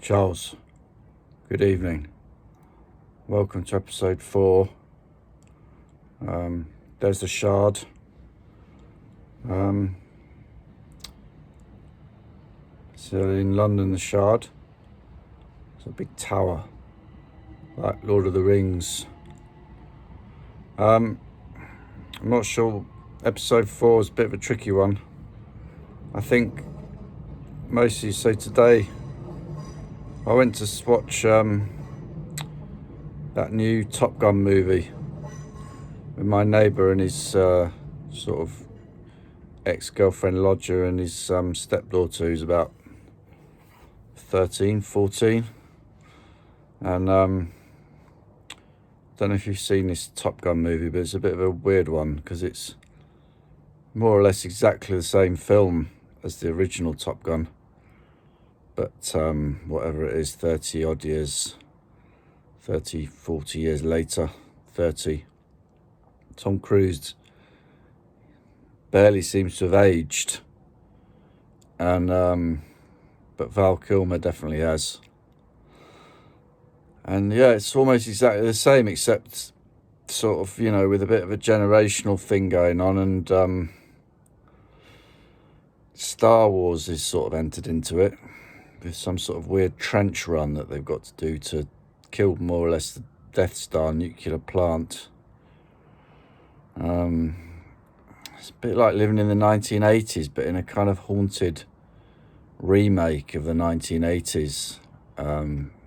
Charles, good evening. Welcome to episode 4. There's the Shard. So in London, the Shard. It's a big tower, like Lord of the Rings. I'm not sure. Episode 4 is a bit of a tricky one. I think mostly. So today, I went to watch that new Top Gun movie with my neighbour and his sort of ex-girlfriend lodger and his stepdaughter, who's about 13, 14. And don't know if you've seen this Top Gun movie, but it's a bit of a weird one because it's more or less exactly the same film as the original Top Gun, but whatever it is, 30 odd years, 30, 40 years later, 30. Tom Cruise barely seems to have aged, and but Val Kilmer definitely has. And yeah, it's almost exactly the same, except sort of, with a bit of a generational thing going on, and Star Wars is sort of entered into it with some sort of weird trench run that they've got to do to kill more or less the Death Star nuclear plant. It's a bit like living in the 1980s, but in a kind of haunted remake of the 1980s,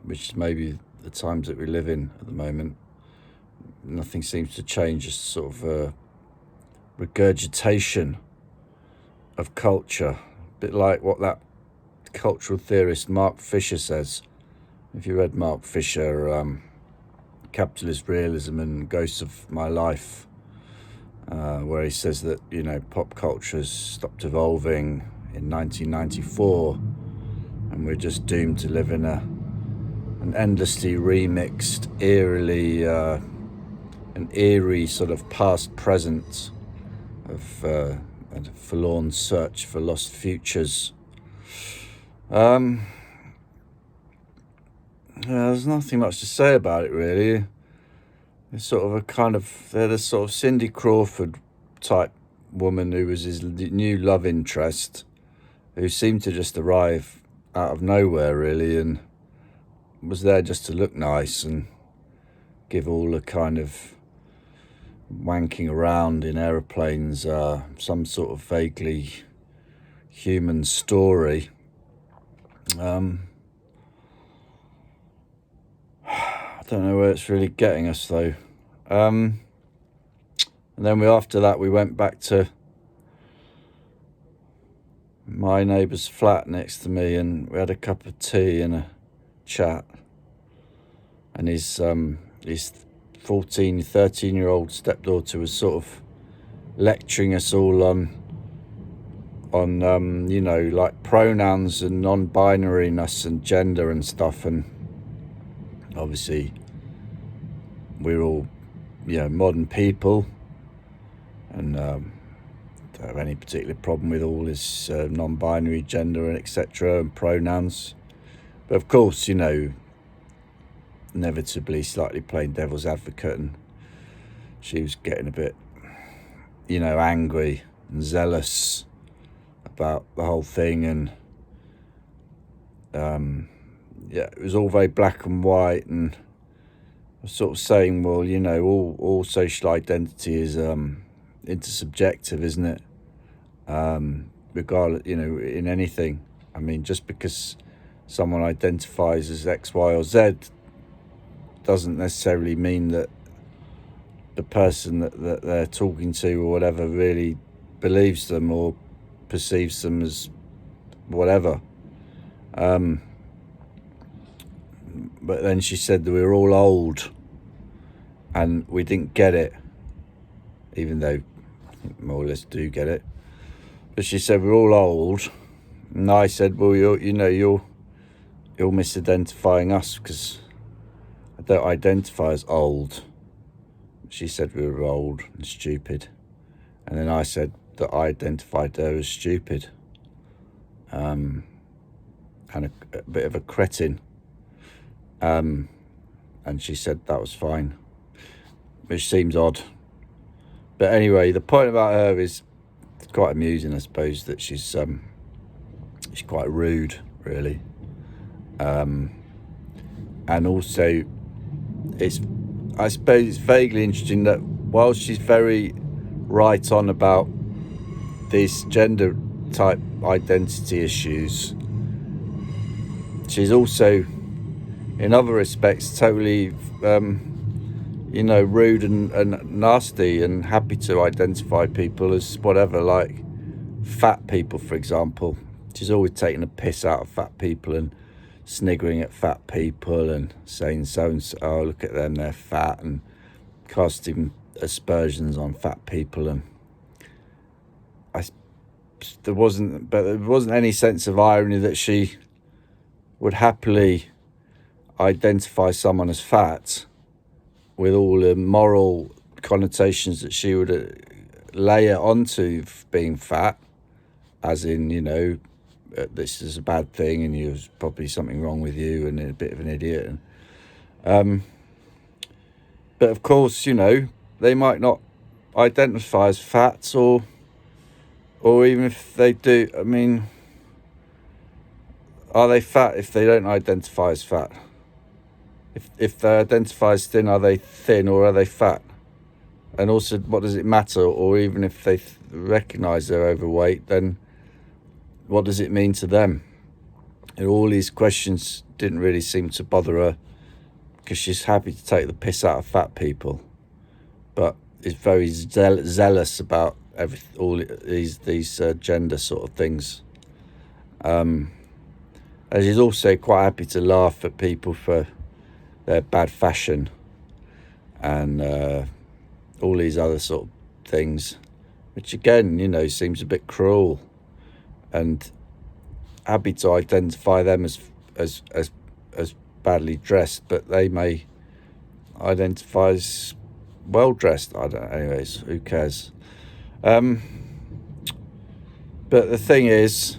which is maybe the times that we live in at the moment. Nothing seems to change, just sort of a regurgitation of culture, a bit like what that cultural theorist Mark Fisher says. If you read Mark Fisher, Capitalist Realism and Ghosts of My Life, where he says that pop culture has stopped evolving in 1994 and we're just doomed to live in an endlessly remixed, an eerie sort of past present of a forlorn search for lost futures. There's nothing much to say about it, really. It's sort of they're the sort of Cindy Crawford type woman who was his new love interest, who seemed to just arrive out of nowhere, really, and was there just to look nice and give all the kind of wanking around in aeroplanes some sort of vaguely human story. I don't know where it's really getting us, though. And then after that we went back to my neighbour's flat next to me, and we had a cup of tea and a chat. And his 13-year-old stepdaughter was sort of lecturing us all on like pronouns and non-binariness and gender and stuff. And obviously we're all modern people, and don't have any particular problem with all this non-binary gender and etc. and pronouns. But of course, inevitably slightly playing devil's advocate, and she was getting a bit angry and zealous about the whole thing. And it was all very black and white, and I was sort of saying, well, all social identity is intersubjective, isn't it? Regardless, in anything. I mean, just because someone identifies as X, Y, or Z doesn't necessarily mean that the person that they're talking to or whatever really believes them or perceives them as whatever. But then she said that we were all old and we didn't get it, even though I think more or less do get it. But she said we're all old, and I said, well, you're misidentifying us because I don't identify as old. She said we were old and stupid, and then I said that I identified her as stupid. and a bit of a cretin. And she said that was fine, which seems odd. But anyway, the point about her is it's quite amusing, I suppose, that she's quite rude, really. And also, I suppose it's vaguely interesting that while she's very right on about these gender type identity issues, she's also, in other respects, totally rude and nasty, and happy to identify people as whatever, like fat people, for example. She's always taking a piss out of fat people and sniggering at fat people and saying so and so, oh, look at them, they're fat, and casting aspersions on fat people. And there wasn't any sense of irony that she would happily identify someone as fat, with all the moral connotations that she would layer onto being fat, as in, this is a bad thing and there's probably something wrong with you and a bit of an idiot. And but of course, they might not identify as fat, or even if they do, I mean, are they fat if they don't identify as fat? If they identify as thin, are they thin or are they fat? And also, what does it matter? Or even if they recognise they're overweight, then what does it mean to them? And all these questions didn't really seem to bother her, because she's happy to take the piss out of fat people, but is very zealous about all these gender sort of things. And she's also quite happy to laugh at people for their bad fashion and all these other sort of things, which again, seems a bit cruel. And happy to identify them as badly dressed, but they may identify as well dressed. I don't know. Anyways, who cares? But the thing is,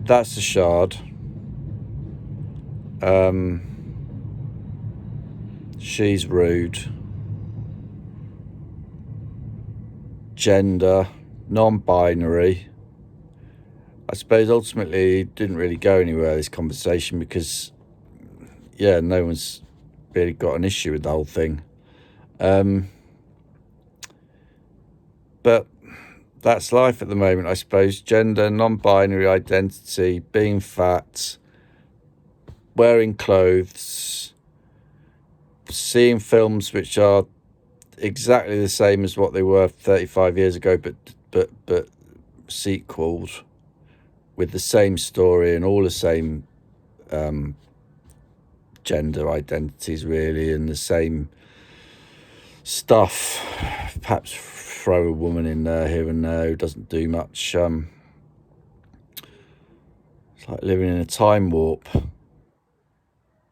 that's the shard. She's rude. Gender, non-binary. I suppose ultimately it didn't really go anywhere, this conversation, because no one's really got an issue with the whole thing. But that's life at the moment, I suppose. Gender, non-binary identity, being fat, wearing clothes, seeing films which are exactly the same as what they were 35 years ago, but sequeled, with the same story and all the same gender identities, really, and the same stuff. Perhaps throw a woman in there here and there who doesn't do much. It's like living in a time warp,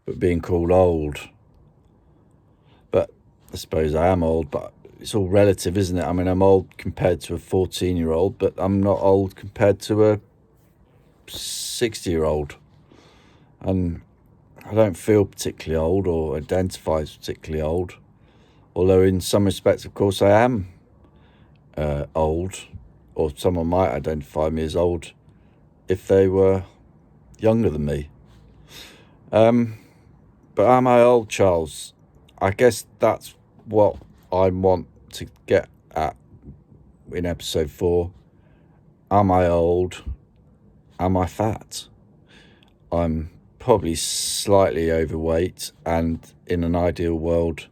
but being called old. But I suppose I am old, but it's all relative, isn't it? I mean, I'm old compared to a 14-year-old, but I'm not old compared to a 60-year-old. And I don't feel particularly old or identify as particularly old. Although in some respects, of course, I am old, or someone might identify me as old if they were younger than me. But am I old, Charles? I guess that's what I want to get at in episode 4. Am I old? Am I fat? I'm probably slightly overweight, and in an ideal world,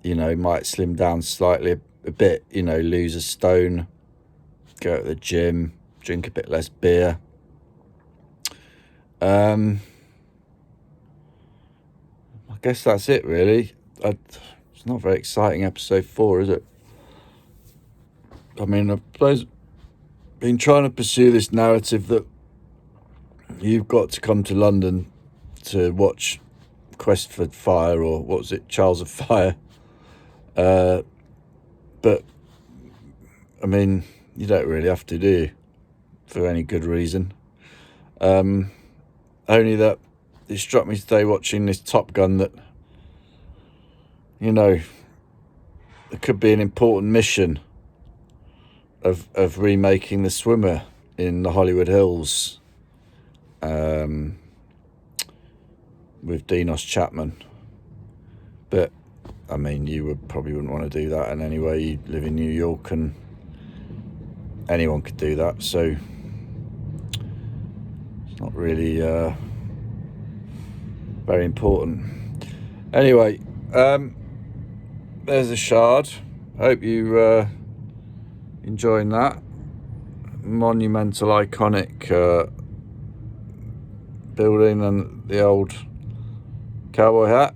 might slim down slightly a bit, lose a stone, go to the gym, drink a bit less beer. I guess that's it, really. It's not a very exciting episode 4, is it? I mean, I suppose I've been trying to pursue this narrative that you've got to come to London to watch Quest for Fire, or what was it, Charles of Fire. But, I mean, you don't really have to, do you? for any good reason. Only that it struck me today watching this Top Gun that, you know, it could be an important mission of remaking The Swimmer in the Hollywood Hills, with Dinos Chapman. But I mean, you probably wouldn't want to do that in any way. You live in New York and anyone could do that, so it's not really very important. Anyway, there's a Shard. Hope you enjoying that monumental, iconic building and the old cowboy hat.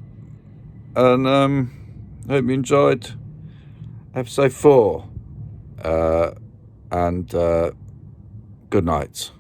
And hope you enjoyed episode 4. And good night.